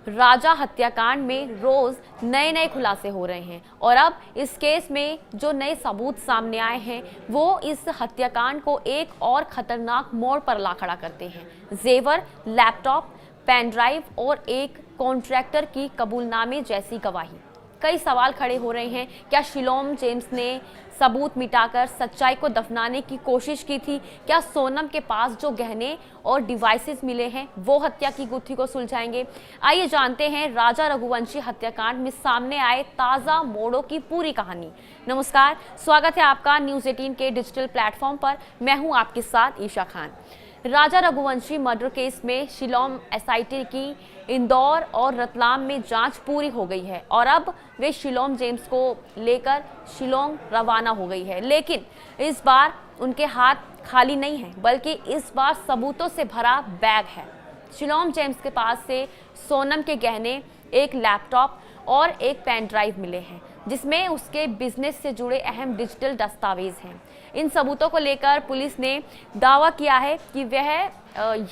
राजा हत्याकांड में रोज नए नए खुलासे हो रहे हैं और अब इस केस में जो नए सबूत सामने आए हैं वो इस हत्याकांड को एक और खतरनाक मोड़ पर ला खड़ा करते हैं। जेवर, लैपटॉप, पेन ड्राइव और एक कॉन्ट्रैक्टर की कबूलनामे जैसी गवाही। कई सवाल खड़े हो रहे हैं, क्या शिलोम जेम्स ने सबूत मिटाकर सच्चाई को दफनाने की कोशिश की थी? क्या सोनम के पास जो गहने और डिवाइसेस मिले हैं वो हत्या की गुत्थी को सुलझाएंगे? आइए जानते हैं राजा रघुवंशी हत्याकांड में सामने आए ताज़ा मोड़ों की पूरी कहानी। नमस्कार, स्वागत है आपका न्यूज़ 18 के डिजिटल प्लेटफॉर्म पर। मैं हूं आपके साथ ईशा खान। राजा रघुवंशी मर्डर केस में शिलोम एसआईटी की इंदौर और रतलाम में जांच पूरी हो गई है और अब वे शिलोम जेम्स को लेकर शिलोंग रवाना हो गई है। लेकिन इस बार उनके हाथ खाली नहीं हैं, बल्कि इस बार सबूतों से भरा बैग है। शिलोम जेम्स के पास से सोनम के गहने, एक लैपटॉप और एक पेन ड्राइव मिले हैं जिसमें उसके बिजनेस से जुड़े अहम डिजिटल दस्तावेज हैं। इन सबूतों को लेकर पुलिस ने दावा किया है कि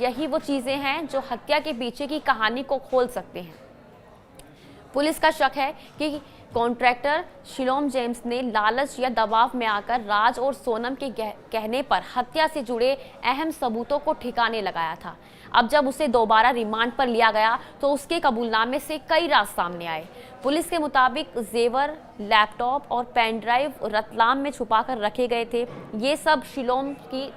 यही वो चीज़ें हैं जो हत्या के पीछे की कहानी को खोल सकते हैं। पुलिस का शक है कि कॉन्ट्रैक्टर शिलोम जेम्स ने लालच या दबाव में आकर राज और सोनम के कहने पर हत्या से जुड़े अहम सबूतों को ठिकाने लगाया था। अब जब उसे दोबारा रिमांड पर लिया गया तो उसके कबूलनामे से कई राज सामने आए। पुलिस के मुताबिक जेवर, लैपटॉप और पेन ड्राइव रतलाम में छुपाकर रखे गए थे। ये सब शिलोम की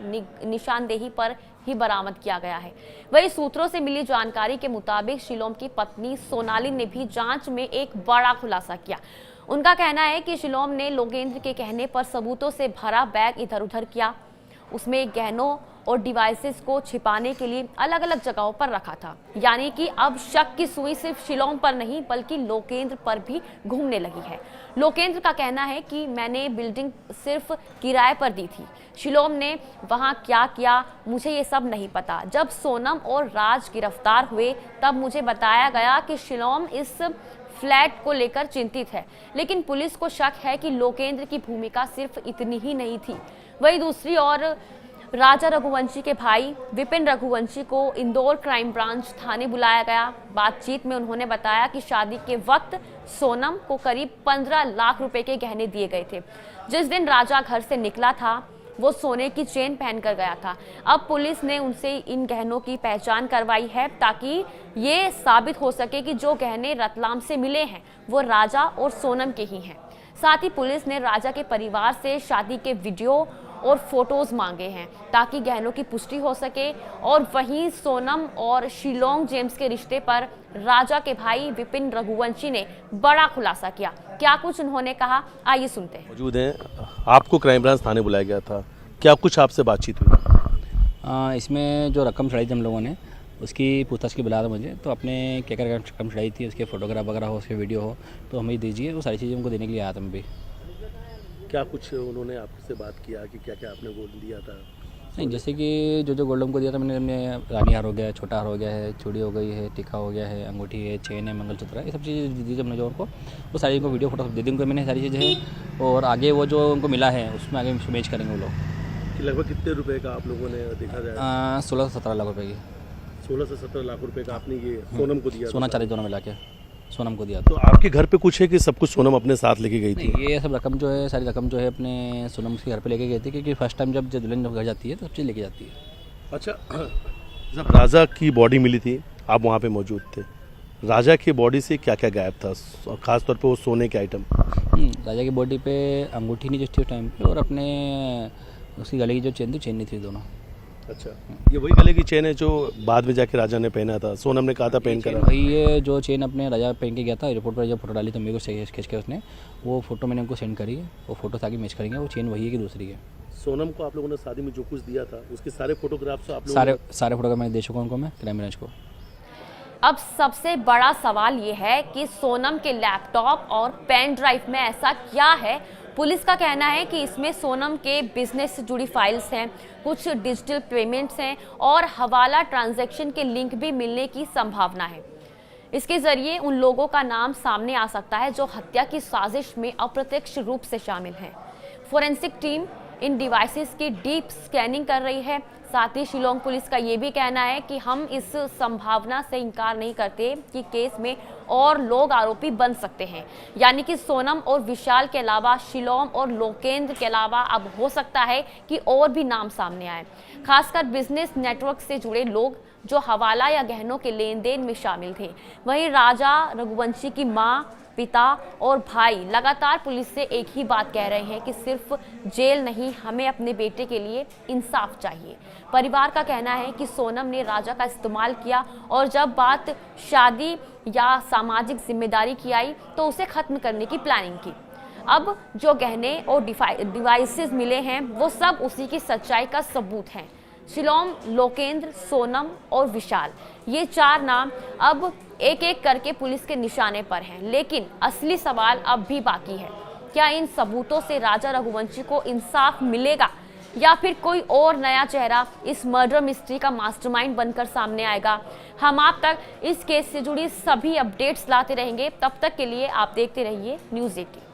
निशानदेही पर ही बरामद किया गया है। वही सूत्रों से मिली जानकारी के मुताबिक शिलोम की पत्नी सोनाली ने भी जांच में एक बड़ा खुलासा किया। उनका कहना है कि शिलोम ने लोकेंद्र के कहने पर सबूतों से भरा बैग इधर उधर किया। उसमें गहनों और डिवाइसेस को छिपाने के लिए अलग अलग जगहों पर रखा था। यानी कि अब शक की सुई सिर्फ शिलोम पर नहीं बल्कि लोकेंद्र पर भी घूमने लगी है। लोकेंद्र का कहना है कि मैंने बिल्डिंग सिर्फ किराए पर दी थी। शिलोम ने वहां क्या किया मुझे ये सब नहीं पता। जब सोनम और राज गिरफ्तार हुए तब मुझे बताया गया कि शिलोम इस फ्लैट को लेकर चिंतित है, लेकिन पुलिस को शक है कि लोकेंद्र की भूमिका सिर्फ इतनी ही नहीं थी। वही दूसरी ओर राजा रघुवंशी के भाई विपिन रघुवंशी को इंदौर क्राइम ब्रांच थाने बुलाया गया। बातचीत में उन्होंने बताया कि शादी के वक्त सोनम को करीब 15 लाख रुपए के गहने दिए गए थे। जिस दिन राजा घर से निकला था वो सोने की चेन पहनकर गया था। अब पुलिस ने उनसे इन गहनों की पहचान करवाई है ताकि ये साबित हो सके कि जो गहने रतलाम से मिले हैं वो राजा और सोनम के ही हैं। साथ ही पुलिस ने राजा के परिवार से शादी के वीडियो और फोटोज मांगे हैं ताकि गहनों की पुष्टि हो सके। और वहीं सोनम और शिलोंग जेम्स के रिश्ते पर राजा के भाई विपिन रघुवंशी ने बड़ा खुलासा किया। क्या कुछ उन्होंने कहा, आइए सुनते हैं। मौजूद हैं, आपको क्राइम ब्रांच थाने बुलाया गया था, क्या कुछ आपसे बातचीत हुई? इसमें जो रकम चढ़ाई थी हम लोगों ने उसकी पूछताछ की बुलाया था मुझे, तो अपने क्या क्या रकम चढ़ाई थी उसके फोटोग्राफ वगैरह हो, उसके वीडियो हो तो हमें दीजिए। वो सारी चीज़ें उनको देने के लिए आया था मैं भी। क्या कुछ उन्होंने आपसे बात किया कि क्या क्या आपने गोल्ड दिया था? नहीं, जैसे कि जो गोल्ड हमको दिया था मैंने रानी हार हो गया है, छोटा हार हो गया है, चूड़ी हो गई है, टिक्का हो गया है, अंगूठी है, चेन है, मंगलसूत्र है, ये सब चीज़ें दी थी हमने जो उनको। वो सारी उनको वीडियो फोटो दे दी उनको मैंने सारी चीज़ें हैं। और आगे वो जो उनको मिला है उसमें आगे मैच करेंगे वो लोग। लगभग कितने रुपए का आप लोगों ने देखा जाए? 16 से 17 लाख रुपए की। 16 से 17 लाख रुपए का आपने ये सोनम को दिया? सोना चांदी दोनों मिला के सोनम को दिया। तो आपके घर पे कुछ है कि सब कुछ सोनम अपने साथ लेके गई थी? ये सब रकम जो है, सारी रकम जो है अपने सोनम के घर पे लेके गई थी, क्योंकि फर्स्ट टाइम जब दुल्हन घर जाती है तो सब चीज़ लेके जाती है। अच्छा, जब राजा की बॉडी मिली थी आप वहाँ पे मौजूद थे, राजा की बॉडी से क्या क्या गायब था और ख़ासतौर पे वो सोने के आइटम? राजा की बॉडी पे अंगूठी नहीं थी उस टाइम पे, और अपने उसकी गले की जो चेन थी, चेन नहीं थी दोनों। अच्छा, ये वही गले की चेन है जो बाद में जाके राजा ने पहना था? सोनम ने कहा था पहन कर। वही है जो चेन अपने राजा पहन के गया था। रिपोर्ट पर जब फोटो डाली तो मेरे को खींच के उसने वो फोटो मैंने उनको सेंड करी है। वो फोटो ताकि मैच करेंगे, वो चेन वही है कि दूसरी है। सोनम को आप लोगों ने शादी में जो कुछ दिया था उसके सारे फोटोग्राफ्स आप लोगों सारे फोटोग्राफ मैंने दे चुका उनको, मैं क्राइम ब्रांच को। अब सबसे बड़ा सवाल ये है कि सोनम के लैपटॉप और पेन ड्राइव में ऐसा क्या है? पुलिस का कहना है कि इसमें सोनम के बिजनेस से जुड़ी फाइल्स हैं, कुछ डिजिटल पेमेंट्स हैं और हवाला ट्रांजैक्शन के लिंक भी मिलने की संभावना है। इसके जरिए उन लोगों का नाम सामने आ सकता है जो हत्या की साजिश में अप्रत्यक्ष रूप से शामिल हैं। फोरेंसिक टीम इन डिवाइसेस की डीप स्कैनिंग कर रही है। साथ ही शिलोंग पुलिस का ये भी कहना है कि हम इस संभावना से इनकार नहीं करते कि केस में और लोग आरोपी बन सकते हैं, यानी कि सोनम और विशाल के अलावा शिलोंग और लोकेंद्र के अलावा अब हो सकता है कि और भी नाम सामने आए, खासकर बिजनेस नेटवर्क से जुड़े लोग जो हवाला या गहनों के लेन देन में शामिल थे। वहीं राजा रघुवंशी की मां, पिता और भाई लगातार पुलिस से एक ही बात कह रहे हैं कि सिर्फ जेल नहीं, हमें अपने बेटे के लिए इंसाफ चाहिए। परिवार का कहना है कि सोनम ने राजा का इस्तेमाल किया और जब बात शादी या सामाजिक जिम्मेदारी की आई तो उसे खत्म करने की प्लानिंग की। अब जो गहने और डिवाइसेस मिले हैं वो सब उसी की सच्चाई का सबूत हैं। शिलोंग, लोकेंद्र, सोनम और विशाल, ये 4 नाम अब एक एक करके पुलिस के निशाने पर हैं, लेकिन असली सवाल अब भी बाकी है। क्या इन सबूतों से राजा रघुवंशी को इंसाफ मिलेगा या फिर कोई और नया चेहरा इस मर्डर मिस्ट्री का मास्टरमाइंड बनकर सामने आएगा? हम आप तक इस केस से जुड़ी सभी अपडेट्स लाते रहेंगे। तब तक के लिए आप देखते रहिए न्यूज़ 18।